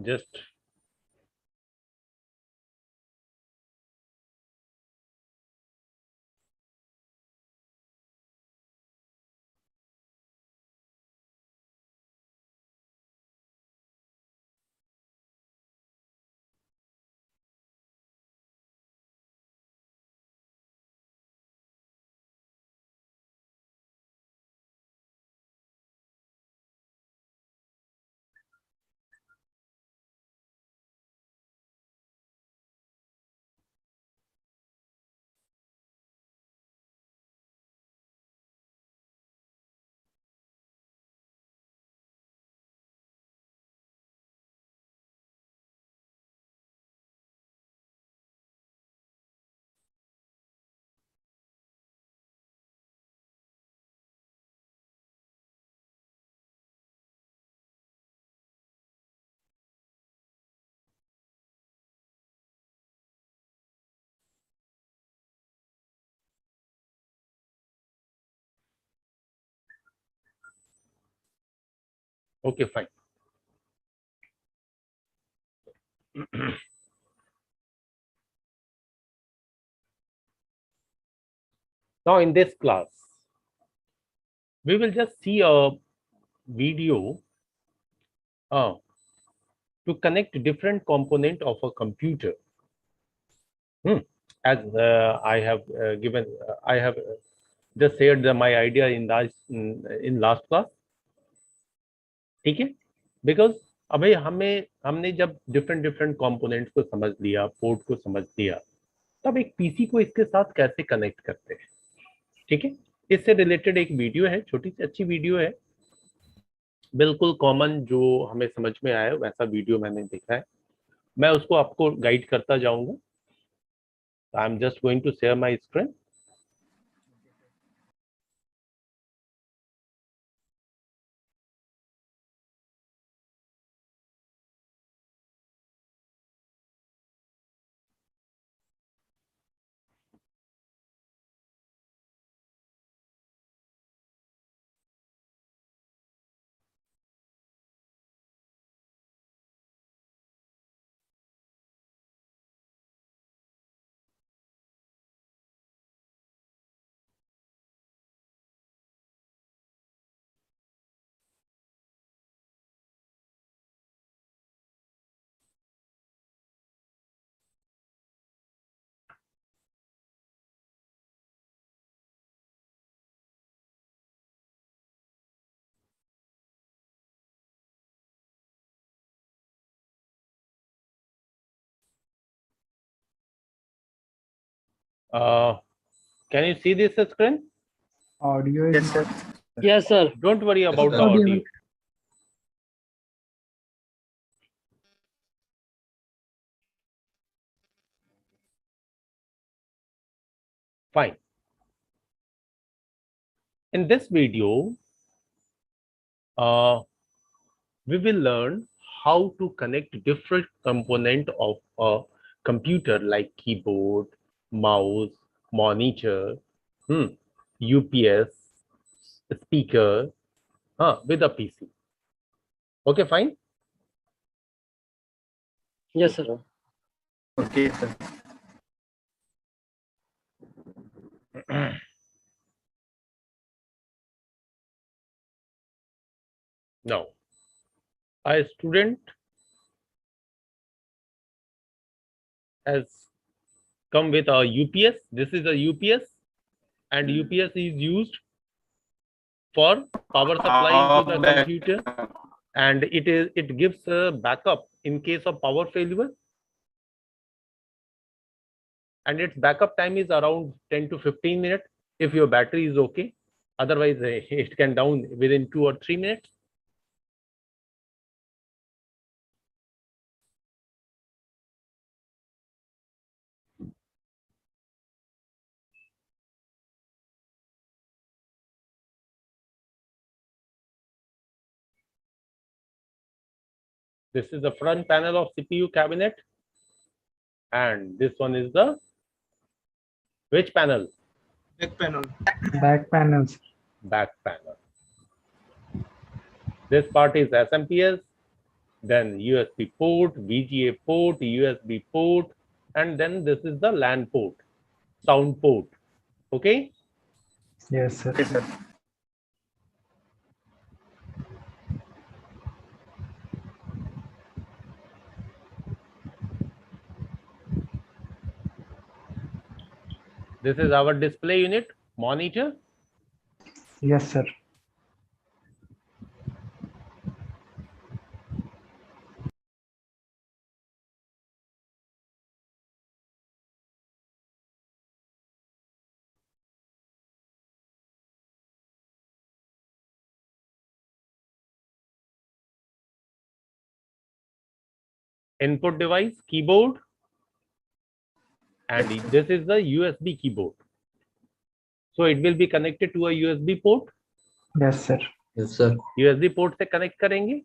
just okay, fine. Now in this class, we will just see a video to connect different component of a computer. As I have I have just shared my idea in last class. ठीक है? Because अबे हमने जब different components को समझ लिया, port को समझ लिया, तब एक पीसी को इसके साथ कैसे कनेक्ट करते हैं, ठीक है? इससे रिलेटेड एक वीडियो है, छोटी सी अच्छी वीडियो है, बिल्कुल कॉमन जो हमें समझ में आया वैसा वीडियो मैंने देखा है, मैं उसको आपको गाइड करता जाऊंगा. I am just going to share my screen. Can you see this screen? Audio. Yes, sir. Yes, sir. Don't worry about the audio. Fine. In this video, we will learn how to connect different component of a computer like keyboard, mouse, monitor, UPS, speaker, with a PC. Okay, fine. Yes, sir. Okay, sir. Now, a student has come with a UPS. This is a UPS, and UPS is used for power supply to the computer, and it gives a backup in case of power failure, and its backup time is around 10 to 15 minutes if your battery is okay. Otherwise, it can down within 2 or 3 minutes. This is the front panel of CPU cabinet, and this one is the which panel? Back panel. Back panels. Back panel. This part is SMPS. then USB port, VGA port, USB port, and then this is the LAN port, sound port. Okay? Yes, sir. Yes, sir. This is our display unit, monitor. Yes, sir. Input device, keyboard, and this is the USB keyboard. So it will be connected to a USB port. Yes, sir. Yes, sir. USB port से connect करेंगे.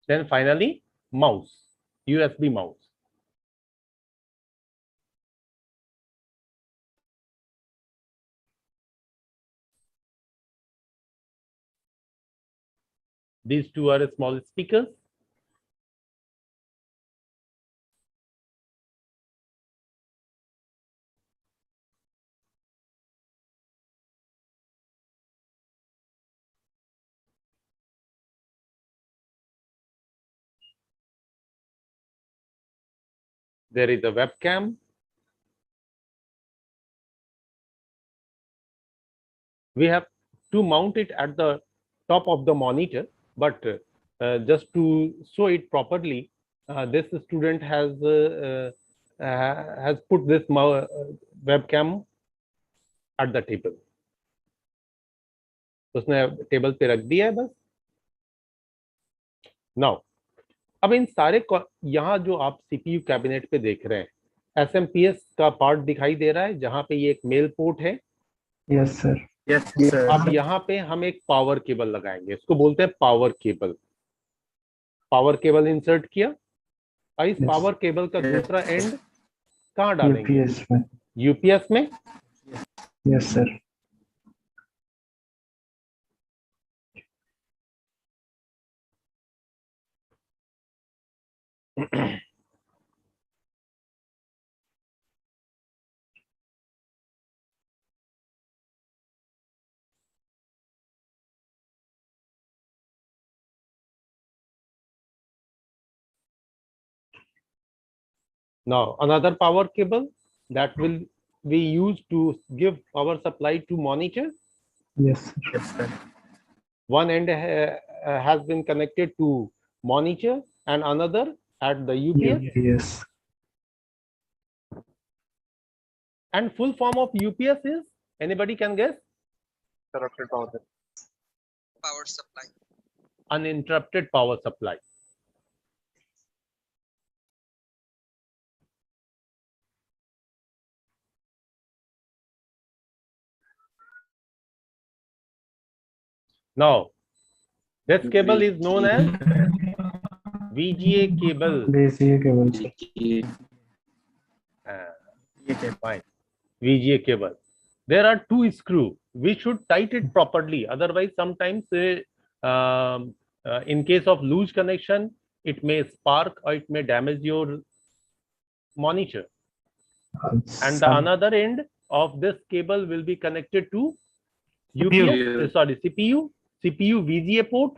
Then finally mouse, USB mouse. These two are small speakers. There is a webcam. We have to mount it at the top of the monitor, but just to show it properly, this student has put this webcam at the table. उसने table पे रख दिया है बस. Now, अब इन सारे यहाँ जो आप CPU कैबिनेट पे देख रहे हैं, SMPS का पार्ट दिखाई दे रहा है, जहाँ पे ये एक मेल पोर्ट है. Yes, sir. Yes, sir. अब यहाँ पे हम एक पावर केबल लगाएंगे, इसको बोलते हैं power cable. Power cable insert किया और इस Yes. पावर केबल का दूसरा एंड कहाँ डालेंगे? UPS में. यूपीएस में. Yes, sir. Now another power cable that will be used to give power supply to monitor. Yes, sir. Yes, sir. One end has been connected to monitor and another at the UPS. UPS. And full form of UPS is, anybody can guess? Interrupted power. Power supply. Uninterrupted power supply. Now, this cable is known as VGA cable. BCA cable, sir. Fine. VGA cable. There are two screws. We should tighten it properly. Otherwise, sometimes in case of loose connection, it may spark or it may damage your monitor. And the another end of this cable will be connected to UPS, CPU VGA port.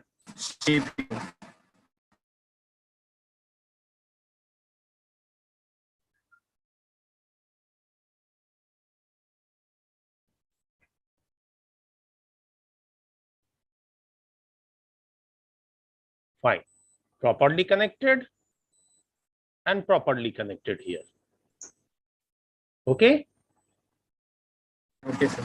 Fine. Properly connected and properly connected here. Okay? Okay, sir.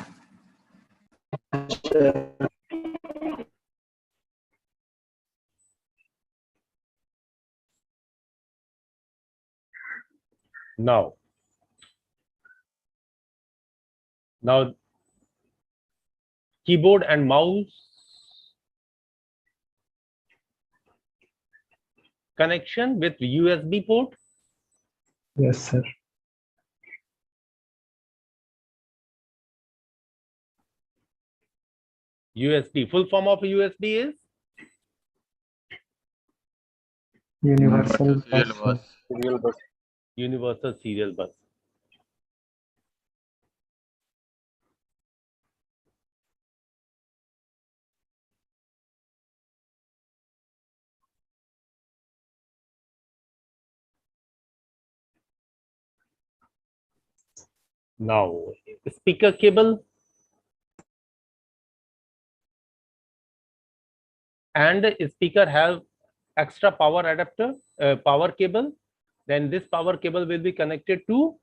Now keyboard and mouse connection with USB port. Yes, sir. USB, full form of USB is Universal Serial bus, bus. Serial bus. Universal serial bus. Now, speaker cable and speaker have extra power adapter, power cable. Then this power cable will be connected to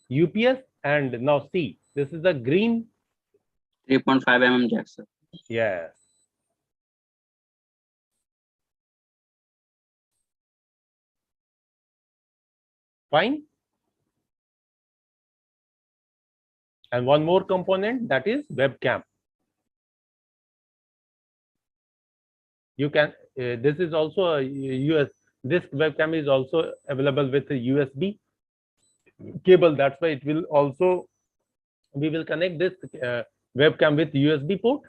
UPS. And now see, this is the green. 3.5 mm jack, sir. Yes. Fine. And one more component, that is webcam. You can, this is also a US, this webcam is also available with a USB cable. That's why it will also, we will connect this webcam with USB port.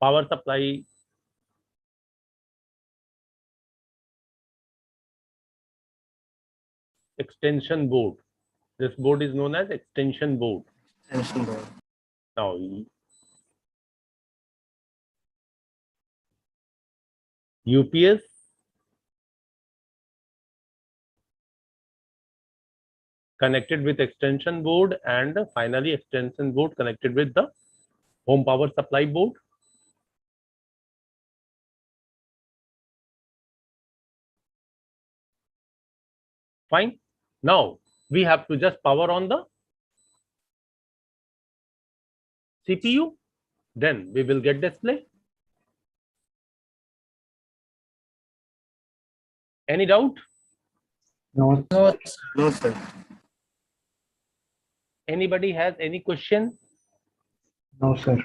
Power supply, extension board. This board is known as extension board. Extension board. Now, UPS, connected with extension board, and finally extension board connected with the home power supply board. Fine. Now we have to just power on the CPU, then we will get display. Any doubt? no, No, sir. Anybody has any question? no, sir.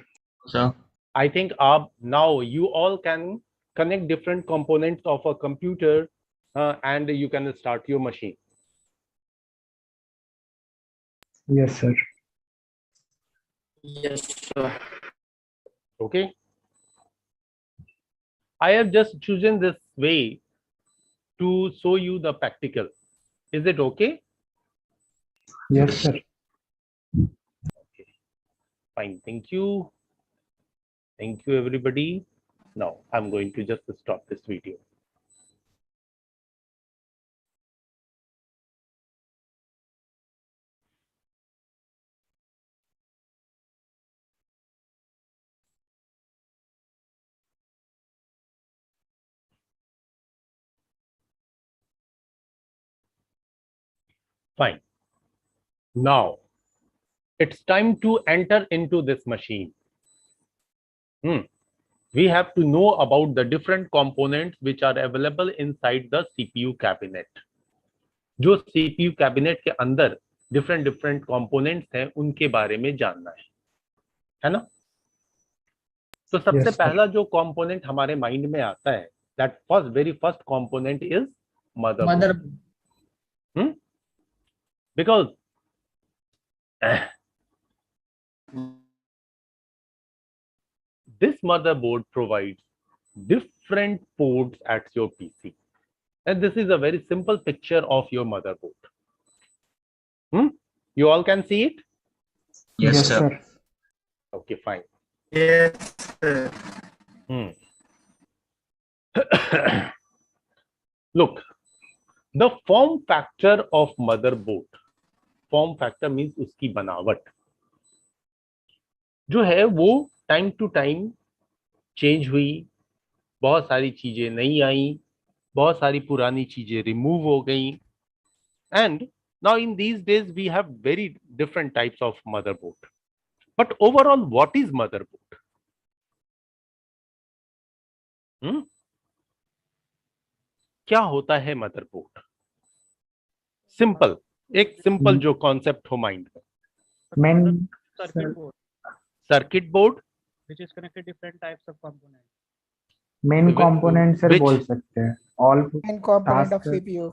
Sir. I think now you all can connect different components of a computer and you can start your machine. Yes, sir. Yes, sir. Okay. I have just chosen this way to show you the practical. Is it okay? Yes, sir. Okay. Fine. Thank you. Thank you, everybody. Now I'm going to just stop this video. Fine. Now it's time to enter into this machine. We have to know about the different components which are available inside the CPU cabinet. जो CPU cabinet के अंदर different components हैं, उनके बारे में जानना है ना? तो सबसे Yes, sir. पहला जो component हमारे माइंड में आता है, that very first component is motherboard. Because this motherboard provides different ports at your PC. And this is a very simple picture of your motherboard. You all can see it? Yes, sir. Okay, fine. Yes, sir. Look, the form factor of motherboard. Form factor means उसकी बनावट जो है वो time to time change हुई, बहुत सारी चीजें नई आई, बहुत सारी पुरानी चीजें रिमूव हो गई. And now in these days we have very different types of motherboard. But overall, what is motherboard? क्या होता है मदरबोर्ड? सिंपल, एक सिंपल जो कॉन्सेप्ट हो माइंड में. Main circuit board circuit board which is connected different types of components. Main component sir Which? बोल सकते हैं all main component of task, CPU.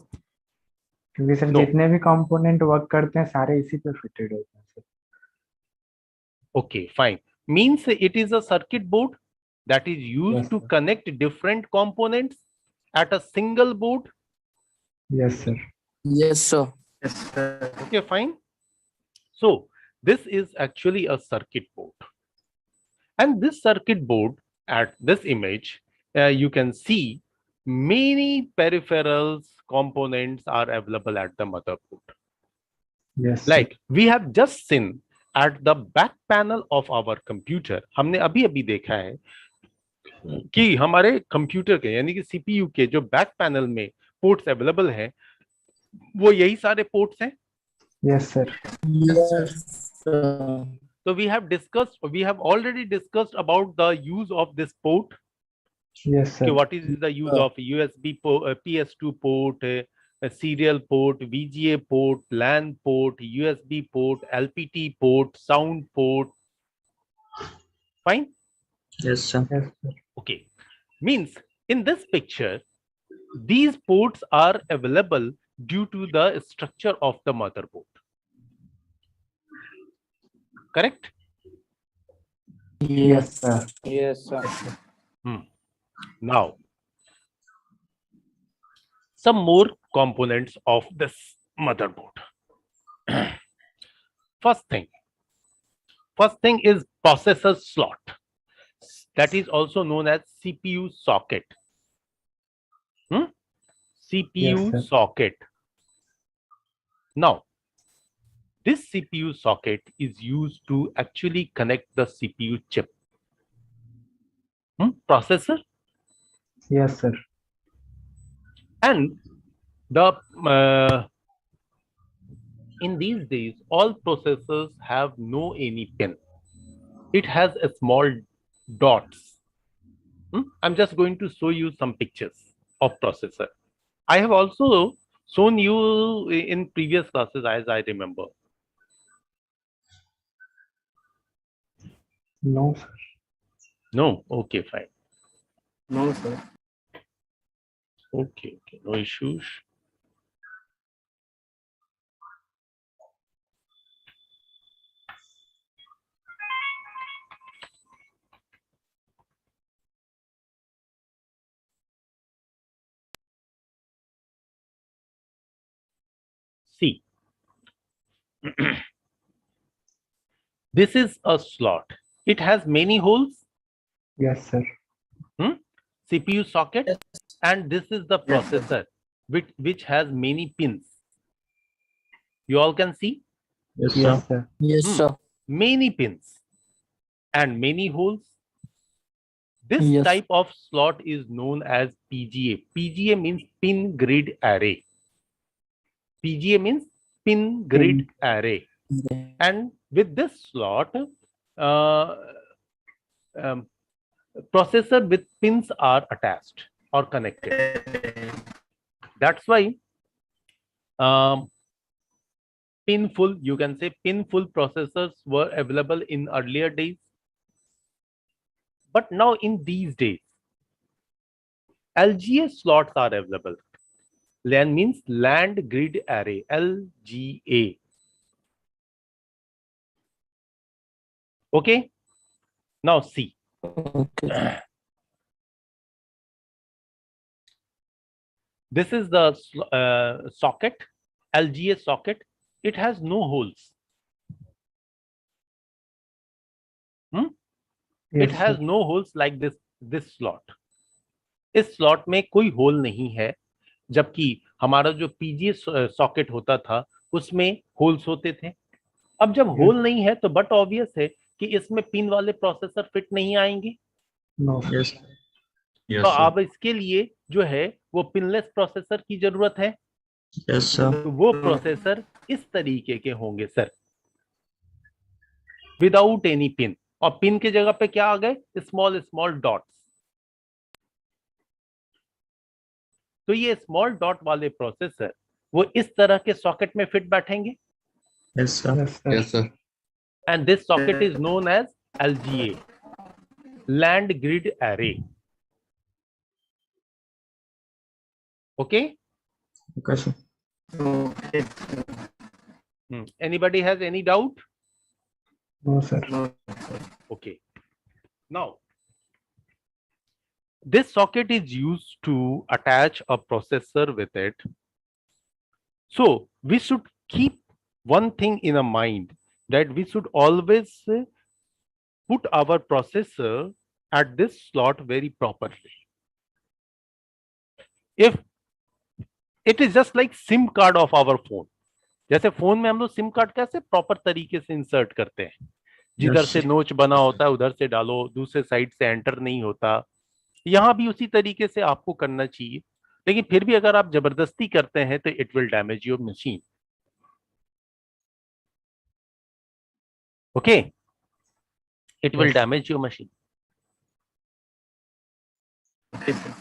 क्योंकि सर No. जितने भी कंपोनेंट वर्क करते हैं सारे इसी पे फिटेड होते हैं sir. Okay, fine. Means it is a circuit board that is used Yes, to sir. connect different components at a single board. Yes sir. Yes, sir. Yes, sir. Okay, fine. So this is actually a circuit board. And this circuit board, at this image, you can see many peripherals components are available at the motherboard. Yes sir. Like we have just seen at the back panel of our computer, हमने अभी अभी देखा है कि हमारे computer के यानी कि सीपीयू के जो बैक पैनल में पोर्ट्स अवेलेबल हैं वो यही सारे पोर्ट्स हैं. Yes sir. Yes. So we have already discussed about the use of this port. Yes sir. कि what is the use of USB port, PS2 port, a serial port, VGA port, LAN port, USB port, LPT port, sound port. Fine? Yes, sir. Yes sir. Okay. Means in this picture, these ports are available due to the structure of the motherboard. Correct? Yes sir. Yes, sir. Now, some more components of this motherboard. First thing is processor slot. That is also known as CPU socket. CPU Yes, sir. socket. Now, this CPU socket is used to actually connect the CPU chip. Processor. Yes sir. And the in these days, all processors have no any pin. It has a small dots. I'm just going to show you some pictures of processor. I have also shown you in previous classes, as I remember. No sir. No, okay, fine. No, sir. Okay, no issues. See, this is a slot. It has many holes. Yes sir. CPU socket, and this is the Yes, sir. processor, which has many pins. You all can see Yes, sir. Yes sir. Yes, sir. many pins and many holes. This Yes. type of slot is known as PGA. PGA means pin grid array. PGA means pin grid array. And with this slot, processor with pins are attached or connected. That's why pinful, you can say pinful processors were available in earlier days. But now in these days, LGA slots are available. LAN means land grid array, LGA. Okay, now see. Okay. This is the socket, LGA socket. It has no holes. Yes It has sir. no holes like this slot. इस slot में कोई whole नहीं है, जबकि हमारा जो PGA socket होता था उसमें होल्स होते थे. अब जब होल नहीं है तो बट ऑब्वियस है कि इसमें पिन वाले प्रोसेसर फिट नहीं आएंगे. No sir. Yes. Yes, तो sir. अब इसके लिए जो है वो पिनलेस प्रोसेसर की जरूरत है. Yes, sir. तो वो प्रोसेसर इस तरीके के होंगे सर, विदाउट एनी पिन. और पिन की जगह पे क्या आ गए? Small small dots. तो ये स्मॉल डॉट वाले प्रोसेसर वो इस तरह के सॉकेट में फिट बैठेंगे. Yes, sir. Yes sir. Yes, sir. And this socket is known as LGA, land grid array. Okay. Okay, sir. Okay. Anybody has any doubt? No, sir. No. Okay. Now, this socket is used to attach a processor with it. So we should keep one thing in a mind, that we should always put our processor at this slot very properly. If it is just like SIM card of our phone, जैसे phone में हम लोग SIM card कैसे proper तरीके से insert करते हैं, जिधर Yes, से नोच बना होता है उधर से डालो, दूसरे साइड से एंटर नहीं होता, यहां भी उसी तरीके से आपको करना चाहिए. लेकिन फिर भी अगर आप जबरदस्ती करते हैं तो it will damage your machine. Okay, it will damage your machine. Okay, sir.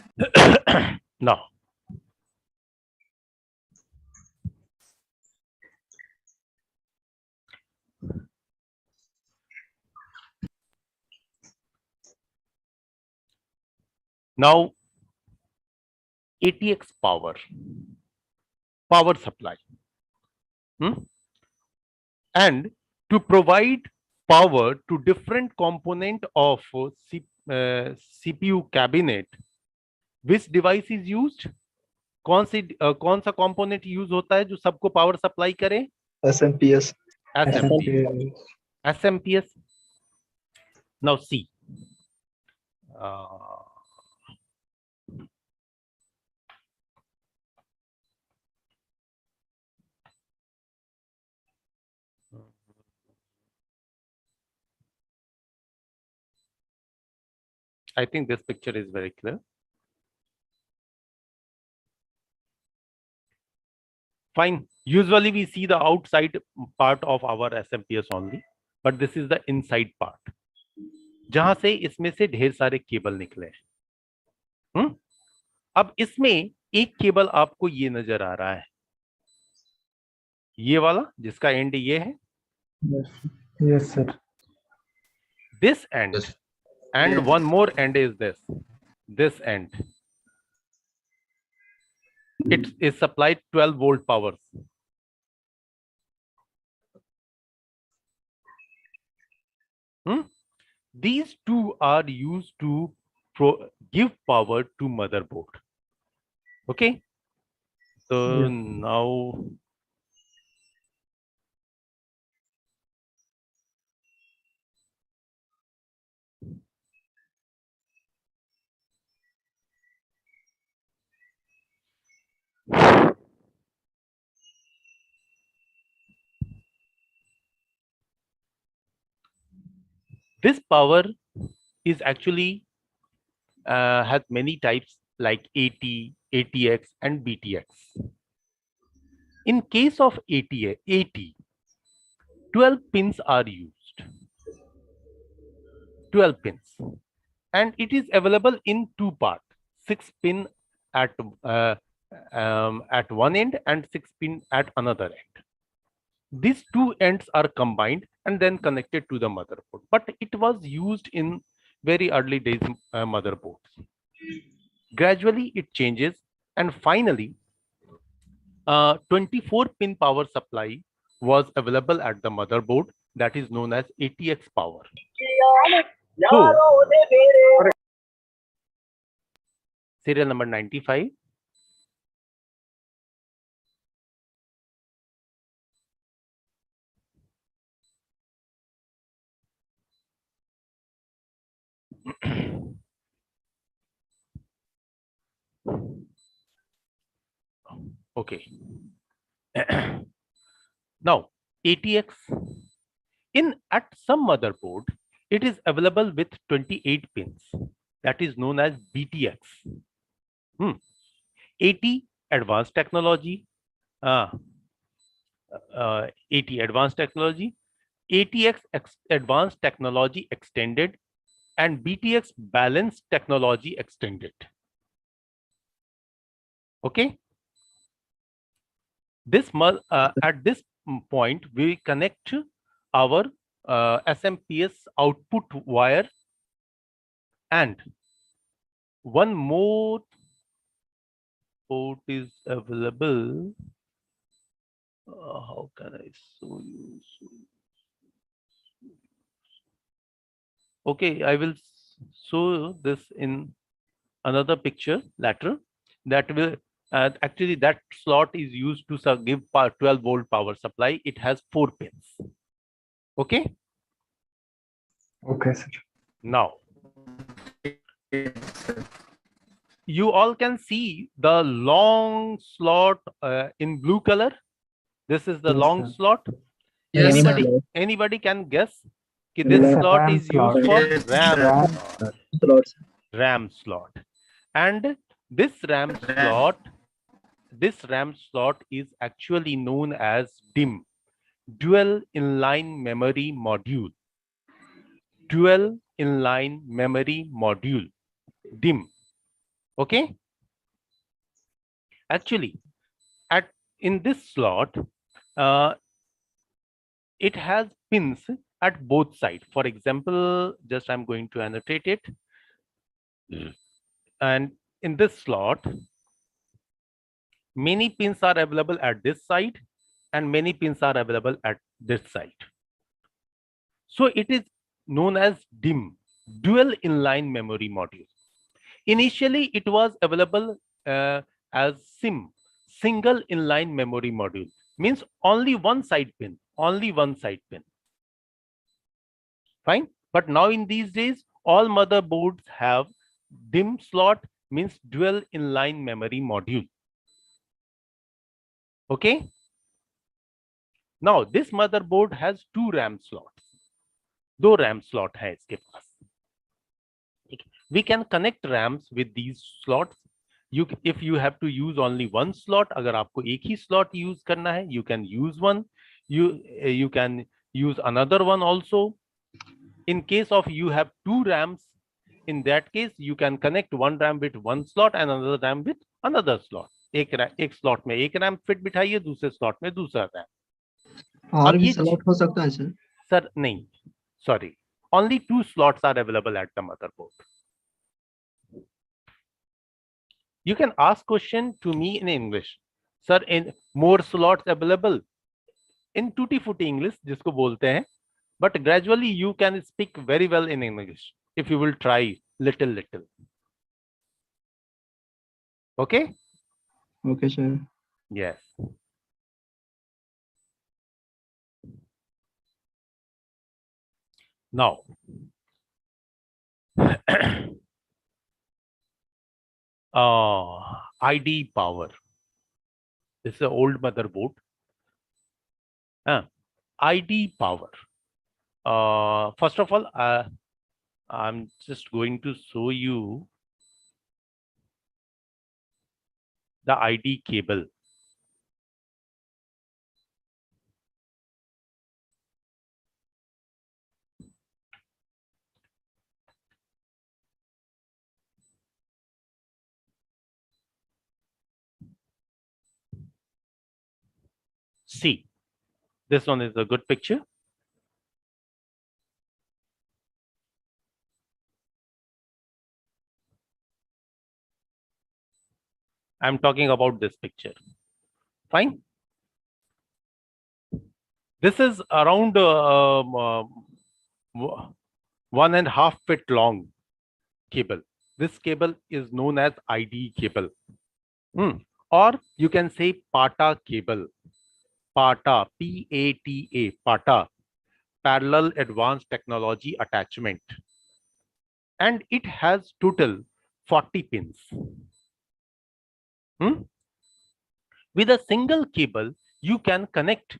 Now, ATX power supply, and to provide power to different component of CPU cabinet, which device is used? कौन सा component use होता है जो सबको power supply करे? SMPS. SMPS. Now see, I think this picture is very clear. Fine. Usually we see the outside part of our SMPS only, but this is the inside part, जहां से इसमें से ढेर सारे केबल निकले हैं. अब इसमें एक केबल आपको ये नजर आ रहा है, ये वाला जिसका एंड ये है. Yes, sir. This end, and one more end is this end. It is supplied 12-volt powers. These two are used to give power to motherboard. Okay. So now this power is actually has many types like AT, ATX, and BTX. In case of AT, 12 pins are used. 12 pins, and it is available in two parts: 6 pin at one end and 6 pin at another end. These two ends are combined and then connected to the motherboard, but it was used in very early days motherboards. Gradually it changes, and finally 24 pin power supply was available at the motherboard, that is known as ATX power. So, serial number 95. Okay. Now, ATX at some motherboard, it is available with 28 pins. That is known as BTX. AT advanced technology. AT advanced technology. ATX advanced technology extended, and BTX balanced technology extended. Okay. This at this point we connect our SMPS output wire and one more port is available. How can I show you? Okay, I will show this in another picture later. That will actually that slot is used to give 12-volt power supply. It has 4 pins. Okay. Okay, sir. Now, you all can see the long slot in blue color. This is the Yes, long sir. slot. Yes, anybody sir. anybody can guess that Yes, this sir. slot RAM is slot. used for Yes, RAM RAM slot. Slots. RAM slot. And this RAM slot is actually known as DIMM, dual inline memory module. Dual inline memory module, DIMM. Okay. Actually, in this slot, it has pins at both sides. For example, just I'm going to annotate it. And in this slot, many pins are available at this side and many pins are available at this side. So it is known as DIMM, dual inline memory module. Initially, it was available as SIM, single inline memory module, means only one side pin, Fine. But now in these days, all motherboards have DIMM slot, means dual inline memory module. Okay. Now this motherboard has 2 RAM slots. 2 RAM slot hai iske paas. We can connect RAMs with these slots. If you have to use only one slot, agar aapko ek hi slot use karna hai, you can use one. You can use another one also. In case of you have 2 RAMs, in that case you can connect one RAM with one slot and another RAM with another slot. एक slot में एक RAM fit बिठाइए, दूसरे slot में दूसरा RAM. और भी slot हो सकता है सर? Sir, नहीं, sorry. Only 2 slots are available at the motherboard. You can ask question to me in English. Sir, in more slots available in tutti frutti English, जिसको बोलते हैं. But gradually you can speak very well in English if you will try little. Okay? Okay, sir. Yes. Now, ID power. This is an old motherboard. ID power. First of all, I'm just going to show you the ID cable. See, this one is a good picture. I'm talking about this picture. Fine. This is around 1.5 feet long cable. This cable is known as ID cable. Or you can say PATA cable. PATA, P-A-T-A, PATA, Parallel Advanced Technology Attachment. And it has total 40 pins. With a single cable, you can connect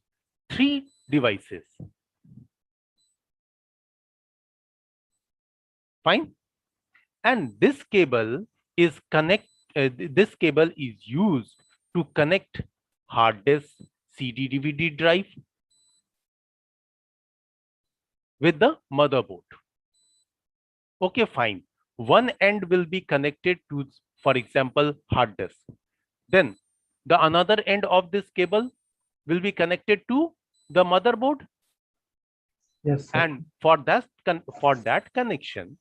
3 devices. Fine. And this cable is used to connect hard disk, CD, DVD drive with the motherboard. Okay, fine. One end will be connected to, for example, hard disk. Then the another end of this cable will be connected to the motherboard. Yes, sir. And for that connection,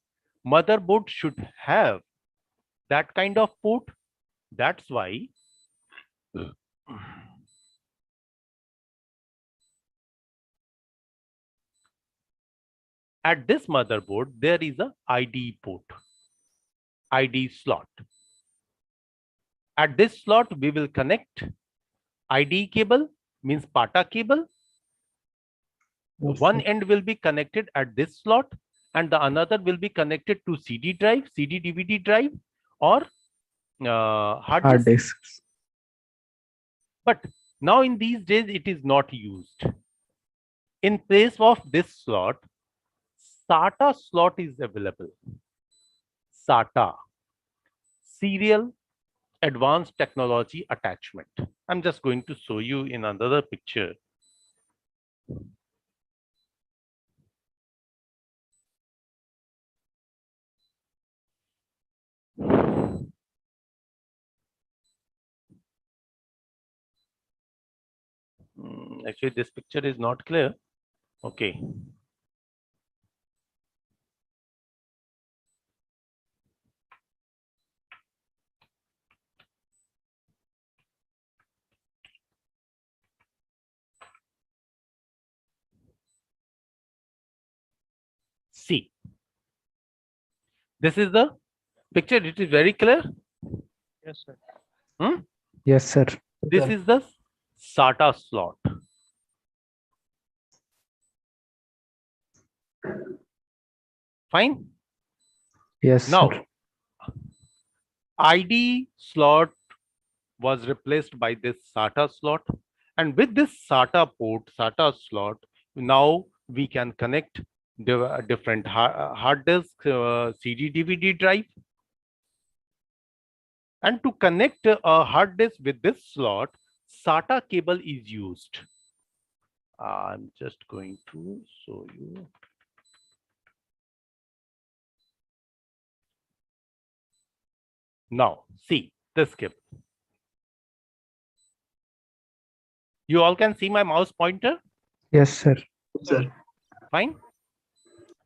motherboard should have that kind of port. That's why At this motherboard, there is a ID port, ID slot. At this slot, we will connect ID cable, means PATA cable. Yes, One sir. end will be connected at this slot, and the another will be connected to CD drive, CD DVD drive, or hard Hard disk. disks. But now in these days, it is not used. In place of this slot, SATA slot is available. SATA, Serial Advanced Technology Attachment. I'm just going to show you in another picture. Actually, this picture is not clear. Okay. See, this is the picture. It is very clear. Yes, sir. Yes, sir. This is the SATA slot. Fine. Yes, Now, sir. ID slot was replaced by this SATA slot. And with this SATA port, SATA slot, now we can connect different hard disk, CD, DVD drive. And to connect a hard disk with this slot, SATA cable is used. I'm just going to show you. Now, see this cable. You all can see my mouse pointer? Yes, sir. Sir. Fine.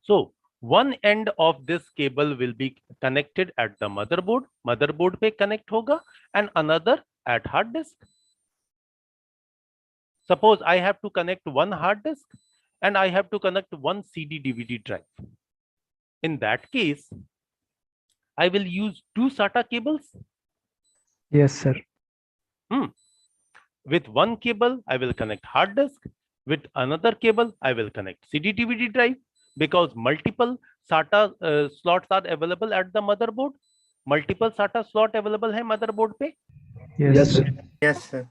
So, one end of this cable will be connected at the motherboard. Motherboard pe connect hoga, and another at hard disk. Suppose I have to connect one hard disk and I have to connect one CD DVD drive. In that case, I will use two SATA cables. Yes, sir. With one cable, I will connect hard disk. With another cable, I will connect CD DVD drive, because multiple SATA slots are available at the motherboard. Multiple SATA slot available hai motherboard pe. Yes, sir. Yes, sir.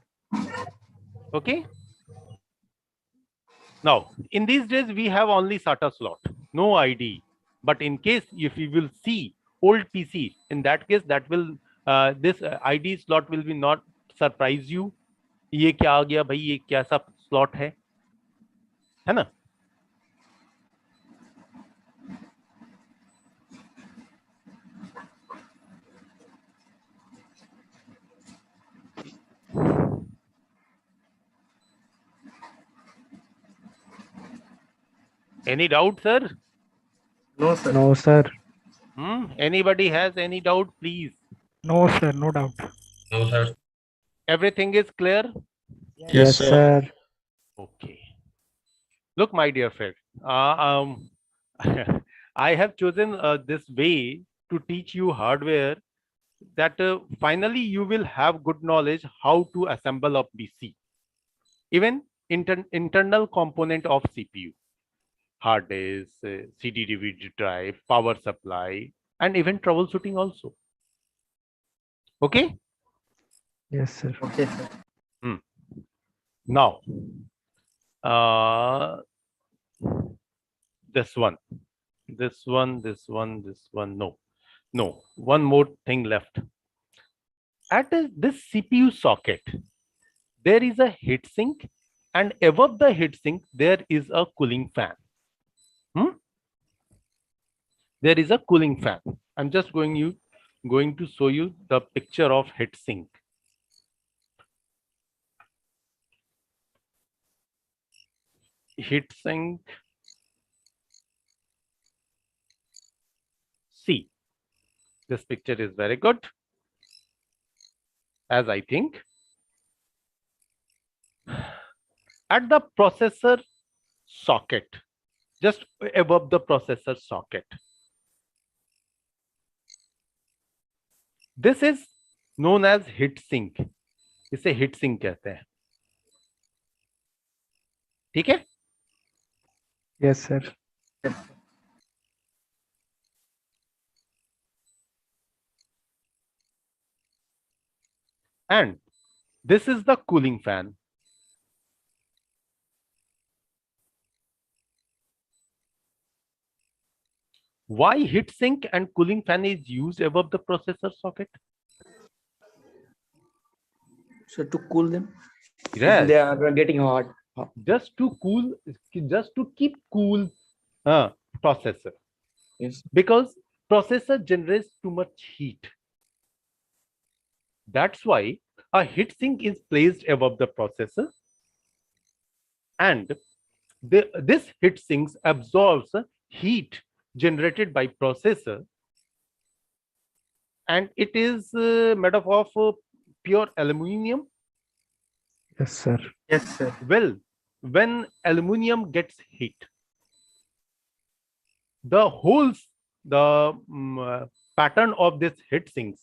Okay. Now, in these days, we have only SATA slot, no ID. But in case if you will see old PC, in that case, that will this ID slot will be not surprise you. ये क्या आ गया भाई, ये कैसा slot है ना? Any doubt, sir? No, sir. No, sir. Anybody has any doubt, please? No, sir, no doubt. No, sir. Everything is clear? Yes, sir. Okay. Look, my dear friend, I have chosen this way to teach you hardware that finally you will have good knowledge how to assemble a PC. Even internal component of CPU, hard disk, CD DVD drive, power supply, and even troubleshooting also. Okay? Yes, sir. Okay, sir. Now, this one, no, one more thing left. At this CPU socket, there is a heatsink, and above the heatsink, there is a cooling fan. There is a cooling fan. I'm just going to show you the picture of heatsink. Heatsink. See, this picture is very good, as I think. at the processor socket, just above the processor socket. This is known as heat sink. इसे heat sink कहते हैं. ठीक है? Yes, sir. And this is the cooling fan. Why heat sink and cooling fan is used above the processor socket? So to cool them, Yes. if they are getting hot. Just to cool, just to keep cool processor. Yes. Because processor generates too much heat. That's why a heat sink is placed above the processor, and this heat sink absorbs heat generated by processor, and it is made up of pure aluminum. Yes, sir. Yes, sir. Well, when aluminum gets heat, the holes, the pattern of this heat sinks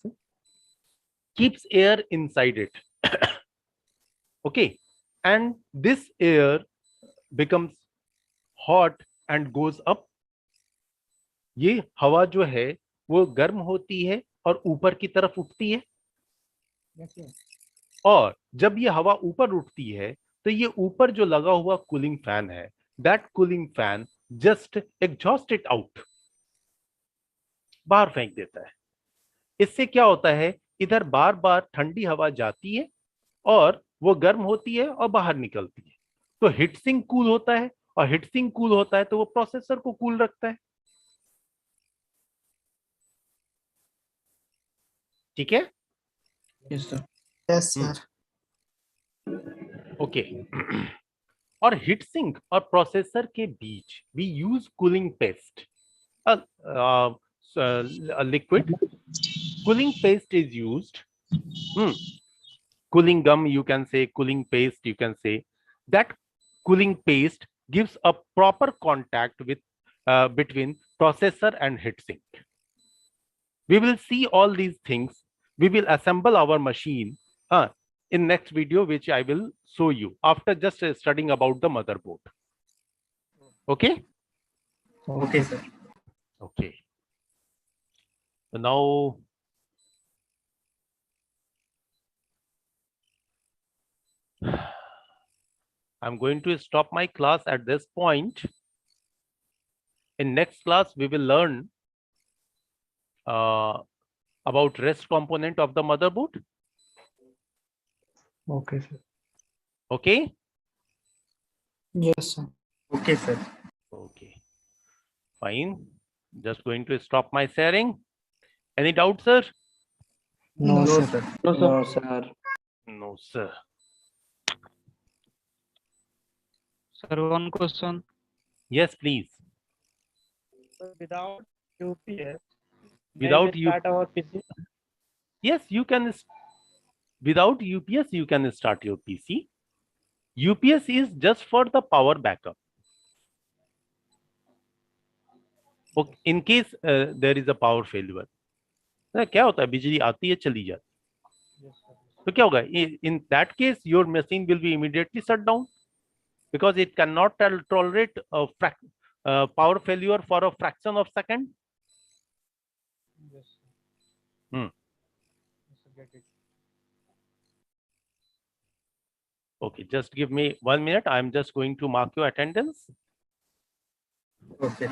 keeps air inside it. Okay, and this air becomes hot and goes up. ये हवा जो है वो गर्म होती है और ऊपर की तरफ उठती है. और जब ये हवा ऊपर उठती है तो ये ऊपर जो लगा हुआ कूलिंग फैन है, that cooling fan just exhaust it out, बाहर फेंक देता है. इससे क्या होता है, इधर बार बार ठंडी हवा जाती है और वो गर्म होती है और बाहर निकलती है. तो हीट सिंक कूल होता है, और हीट सिंक कूल होता है तो वो प्रोसेसर को कूल रखता है. ठीक है? Yes, sir. Yes, sir. Okay. और हीट सिंक और प्रोसेसर के बीच we use cooling paste, liquid cooling paste is used. Cooling gum, you can say, cooling paste, you can say. That cooling paste gives a proper contact with between processor and heatsink. We will see all these things. We will assemble our machine in next video, which I will show you after just studying about the motherboard. Okay? Okay, sir. Okay. So now I'm going to stop my class at this point. In next class, we will learn about rest component of the motherboard. Okay, sir. Okay? Yes, sir. Okay, sir. Okay. Fine. Just going to stop my sharing. Any doubt, sir? No, No, sir. sir. No, sir. No, sir. Sir, one question. Yes, please. Without UPS, Without may we start our PC? Yes, you can. Without UPS, you can start your PC. UPS is just for the power backup. Okay, in case there is a power failure. क्या होता है, बिजली आती है चली जाती है, तो क्या होगा? In that case, your machine will be immediately shut down because it cannot tolerate a power failure for a fraction of second. Okay, just give me 1 minute. I'm just going to mark your attendance. Okay.